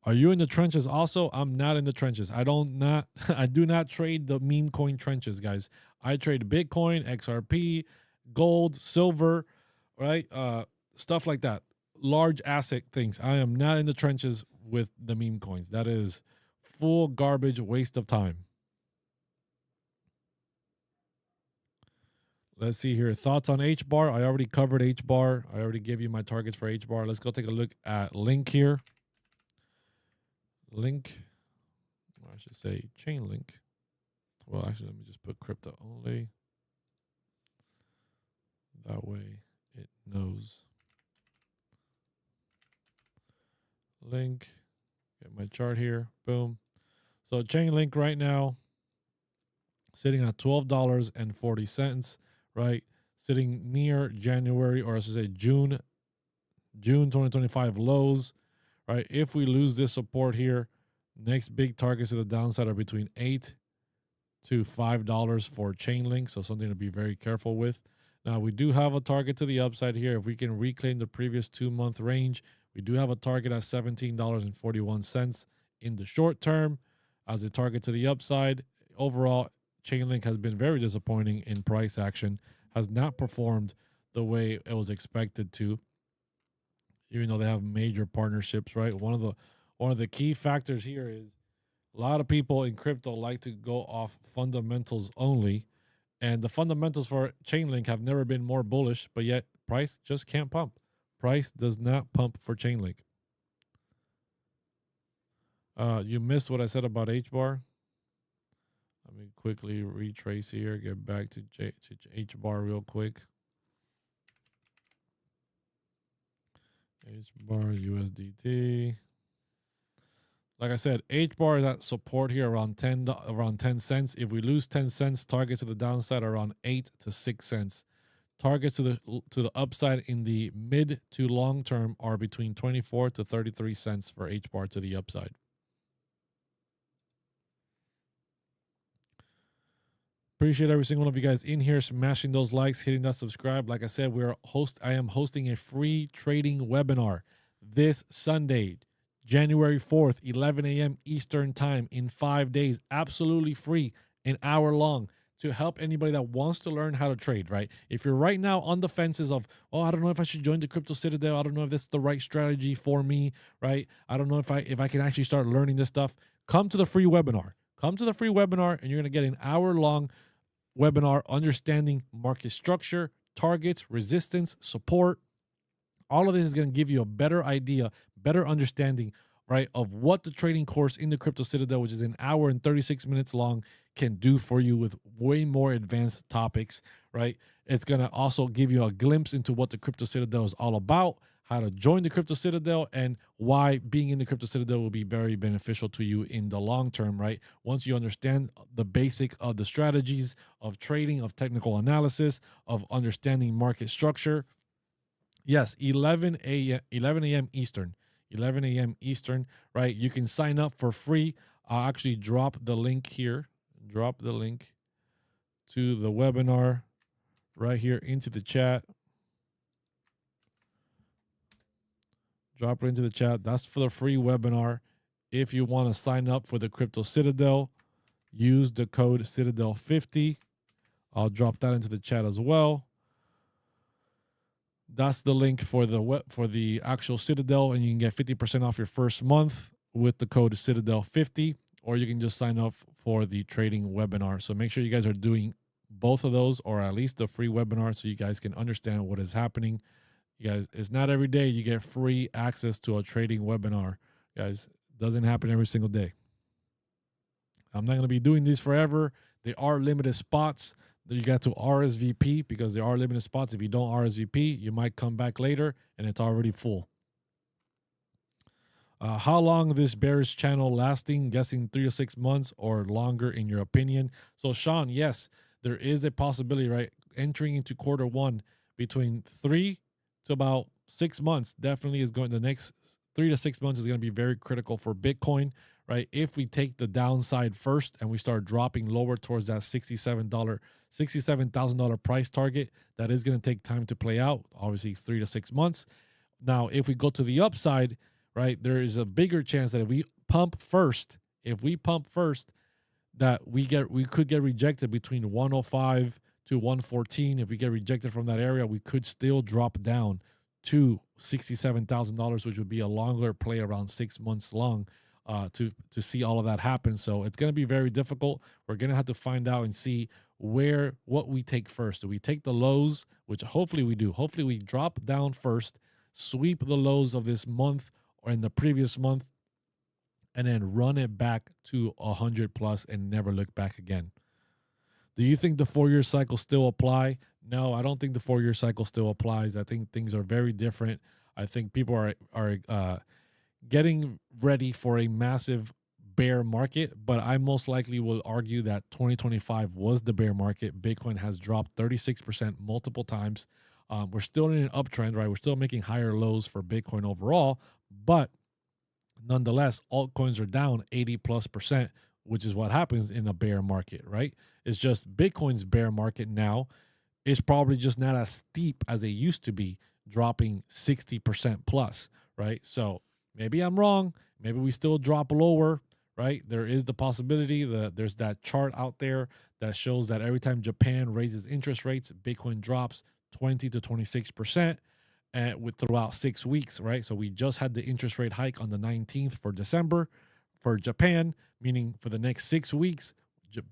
Speaker 1: Are you in the trenches also? I'm not in the trenches. I do not trade the meme coin trenches, guys. I trade Bitcoin, XRP, gold, silver, right? Stuff like that. Large asset things. I am not in the trenches with the meme coins. That is full garbage, waste of time. Let's see here. Thoughts on H bar? I already covered H bar. I already gave you my targets for H bar. Let's go take a look at Link here. Link, or I should say chain link. Well, actually, let me just put crypto only. That way it knows. Link, get my chart here. Boom. So chain link right now, sitting at $12.40, right? Sitting near January, or I should say June 2025 lows, right? If we lose this support here, next big targets to the downside are between $8 to $5 for chain link. So something to be very careful with. Now we do have a target to the upside here. If we can reclaim the previous 2-month range, we do have a target at $17.41 in the short term as a target to the upside. Overall, Chainlink has been very disappointing in price action, has not performed the way it was expected to, even though they have major partnerships, right? One of the key factors here is a lot of people in crypto like to go off fundamentals only, and the fundamentals for Chainlink have never been more bullish, but yet price just can't pump. Price does not pump for Chainlink. You missed what I said about H bar. Let me quickly retrace here, get back to H bar real quick. H bar USDT. Like I said, H bar is at support here around 10 cents. If we lose 10 cents, targets to the downside are around 8 to 6 cents. Targets to the upside in the mid to long term are between 24 to 33 cents for H bar to the upside. Appreciate every single one of you guys in here, smashing those likes, hitting that subscribe. Like I said, I am hosting a free trading webinar this Sunday, January 4th, 11 a.m. Eastern time in 5 days. Absolutely free, an hour long, to help anybody that wants to learn how to trade, right? If you're right now on the fences of, oh, I don't know if I should join the Crypto Citadel. I don't know if this is the right strategy for me, right? I don't know if I can actually start learning this stuff. Come to the free webinar. Come to the free webinar, and you're going to get an hour-long webinar understanding market structure, targets, resistance, support. All of this is going to give you a better idea, better understanding, right, of what the trading course in the Crypto Citadel, which is an hour and 36 minutes long, can do for you with way more advanced topics, right? It's going to also give you a glimpse into what the Crypto Citadel is all about, how to join the Crypto Citadel, and why being in the Crypto Citadel will be very beneficial to you in the long term, right? Once you understand the basic of the strategies of trading, of technical analysis, of understanding market structure. Yes, 11 a.m. Eastern. 11 a.m. Eastern, right? You can sign up for free. I'll actually drop the link here. drop the link to the webinar right here into the chat. Drop it into the chat. That's for the free webinar. If you want to sign up for the Crypto Citadel, use the code Citadel50. I'll drop that into the chat as well. That's the link for the actual Citadel, and you can get 50% off your first month with the code Citadel50, or you can just sign up for the trading webinar. So make sure you guys are doing both of those, or at least the free webinar, so you guys can understand what is happening. You guys, it's not every day you get free access to a trading webinar. Guys, it doesn't happen every single day. I'm not going to be doing these forever. They are limited spots. You got to RSVP because there are limited spots. If you don't RSVP, you might come back later and it's already full. How long this bearish channel lasting? Guessing 3 to 6 months or longer in your opinion. So Sean, yes, there is a possibility, right? Entering into quarter one between 3 to about 6 months definitely is going, the next 3 to 6 months is going to be very critical for Bitcoin, right? If we take the downside first and we start dropping lower towards that $67,000 price target, that is going to take time to play out, obviously 3 to 6 months. Now, if we go to the upside, right, there is a bigger chance that if we pump first, that we could get rejected between 105 to 114. If we get rejected from that area, we could still drop down to $67,000, which would be a longer play, around 6 months long, to see all of that happen. So it's going to be very difficult. We're going to have to find out and see what we take first. Do we take the lows, which hopefully we do. Hopefully we drop down first, sweep the lows of this month or in the previous month, and then run it back to 100 plus and never look back again. Do you think the 4-year cycle still apply? No, I don't think the 4-year cycle still applies. I think things are very different. I think people are getting ready for a massive bear market, but I most likely will argue that 2025 was the bear market. Bitcoin has dropped 36% multiple times. We're still in an uptrend, right? We're still making higher lows for Bitcoin overall, but nonetheless, altcoins are down 80+%, which is what happens in a bear market, right? It's just Bitcoin's bear market now is probably just not as steep as it used to be, dropping 60% plus, right? So maybe I'm wrong. Maybe we still drop lower, right? There is the possibility that there's that chart out there that shows that every time Japan raises interest rates, Bitcoin drops 20 to 26%. Throughout 6 weeks, right? So we just had the interest rate hike on the 19th for December for Japan, meaning for the next 6 weeks,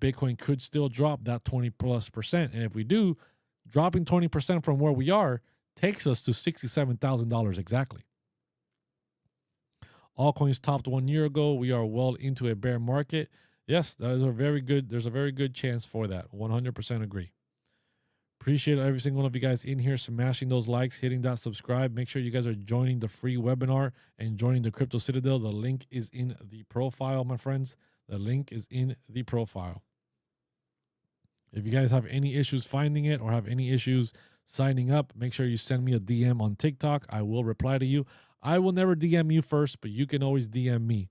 Speaker 1: Bitcoin could still drop that 20+%. And if we do, dropping 20% from where we are takes us to $67,000 exactly. Altcoins topped 1 year ago. We are well into a bear market. Yes, there's a very good chance for that. 100% agree. Appreciate every single one of you guys in here smashing those likes, hitting that subscribe. Make sure you guys are joining the free webinar and joining the Crypto Citadel. The link is in the profile, my friends. The link is in the profile. If you guys have any issues finding it or have any issues signing up, make sure you send me a DM on TikTok. I will reply to you. I will never DM you first, but you can always DM me.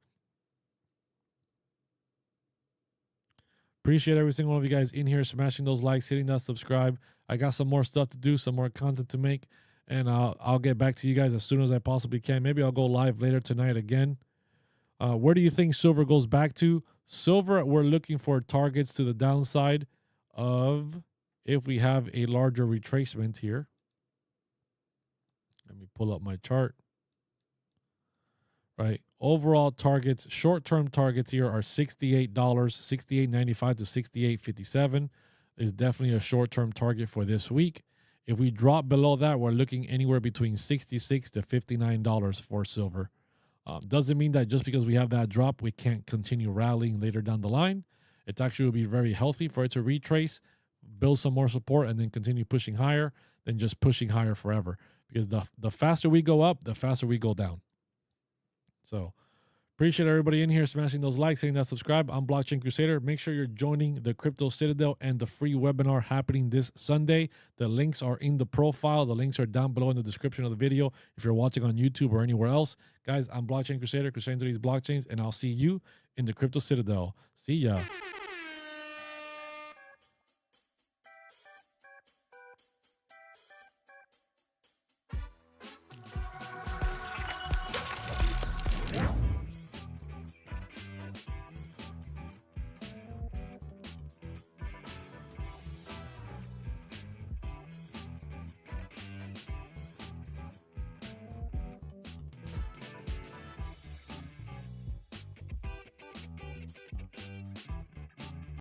Speaker 1: Appreciate every single one of you guys in here smashing those likes, hitting that subscribe. I got some more stuff to do, some more content to make, and I'll get back to you guys as soon as I possibly can. Maybe I'll go live later tonight again. Where do you think silver goes back to? Silver, we're looking for targets to the downside of, if we have a larger retracement here. Let me pull up my chart. Right. Overall targets, short-term targets here are $68, $68.95 to $68.57 is definitely a short-term target for this week. If we drop below that, we're looking anywhere between $66 to $59 for silver. Doesn't mean that just because we have that drop, we can't continue rallying later down the line. It actually will be very healthy for it to retrace, build some more support, and then continue pushing higher than just pushing higher forever. Because the faster we go up, the faster we go down. So appreciate everybody in here smashing those likes, hitting that subscribe. I'm Blockchain Crusader. Make sure you're joining the Crypto Citadel and the free webinar happening this Sunday. The links are in the profile. The links are down below in the description of the video if you're watching on YouTube or anywhere else. Guys, I'm Blockchain Crusader, crusading through these blockchains, and I'll see you in the Crypto Citadel. See ya.